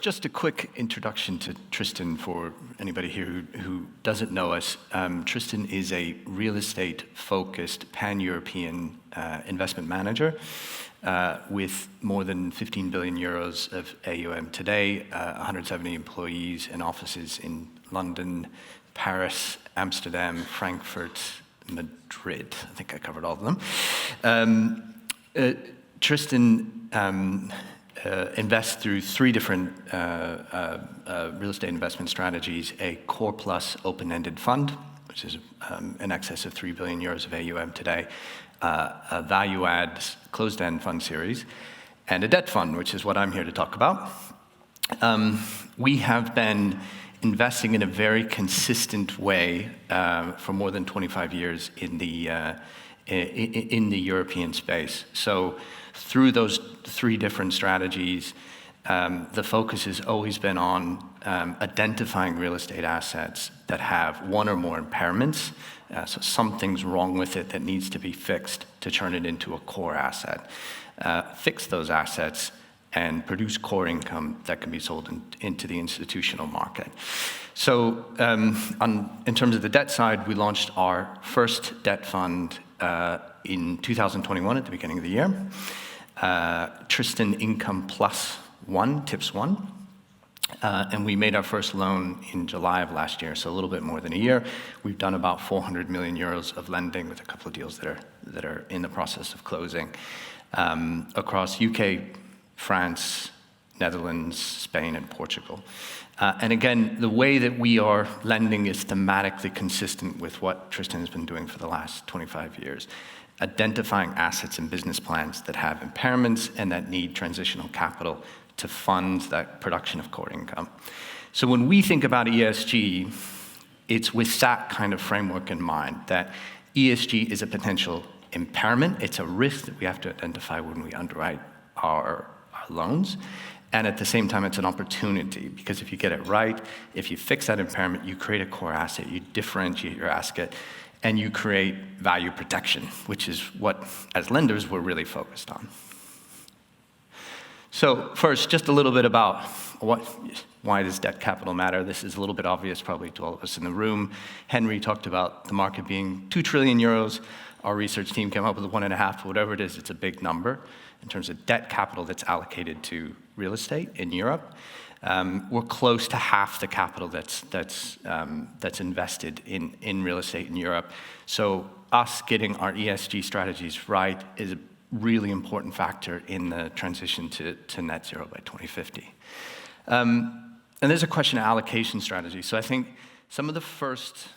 Just a quick introduction to Tristan for anybody here who doesn't know us. Tristan is a real estate-focused pan-European investment manager with more than 15 billion euros of AUM today, 170 employees and offices in London, Paris, Amsterdam, Frankfurt, Madrid. I think I covered all of them. Tristan invests through three different real estate investment strategies: a core plus open-ended fund, which is in excess of 3 billion euros of AUM today, a value-add closed-end fund series, and a debt fund, which is what I'm here to talk about. We have been investing in a very consistent way for more than 25 years in the European space. So through those three different strategies, the focus has always been on identifying real estate assets that have one or more impairments, so something's wrong with it that needs to be fixed to turn it into a core asset. Fix those assets and produce core income that can be sold into the institutional market. So in terms of the debt side, we launched our first debt fund in 2021 at the beginning of the year. Tristan Income Plus 1, TIPS 1. And we made our first loan in July of last year, so a little bit more than a year. We've done about 400 million euros of lending with a couple of deals that are in the process of closing across UK, France, Netherlands, Spain, and Portugal. And again, the way that we are lending is thematically consistent with what Tristan has been doing for the last 25 years, identifying assets and business plans that have impairments and that need transitional capital to fund that production of core income. So when we think about ESG, it's with that kind of framework in mind, that ESG is a potential impairment. It's a risk that we have to identify when we underwrite our loans. And at the same time, it's an opportunity, because if you get it right, if you fix that impairment, you create a core asset, you differentiate your asset, and you create value protection, which is what, as lenders, we're really focused on. So first, just a little bit about why does debt capital matter? This is a little bit obvious probably to all of us in the room. Henry talked about the market being 2 trillion euros. Our research team came up with 1.5, but whatever it is, it's a big number in terms of debt capital that's allocated to real estate in Europe. We're close to half the capital that's invested in real estate in Europe. So us getting our ESG strategies right is a really important factor in the transition to net zero by 2050. And there's a question of allocation strategy. So I think some of the first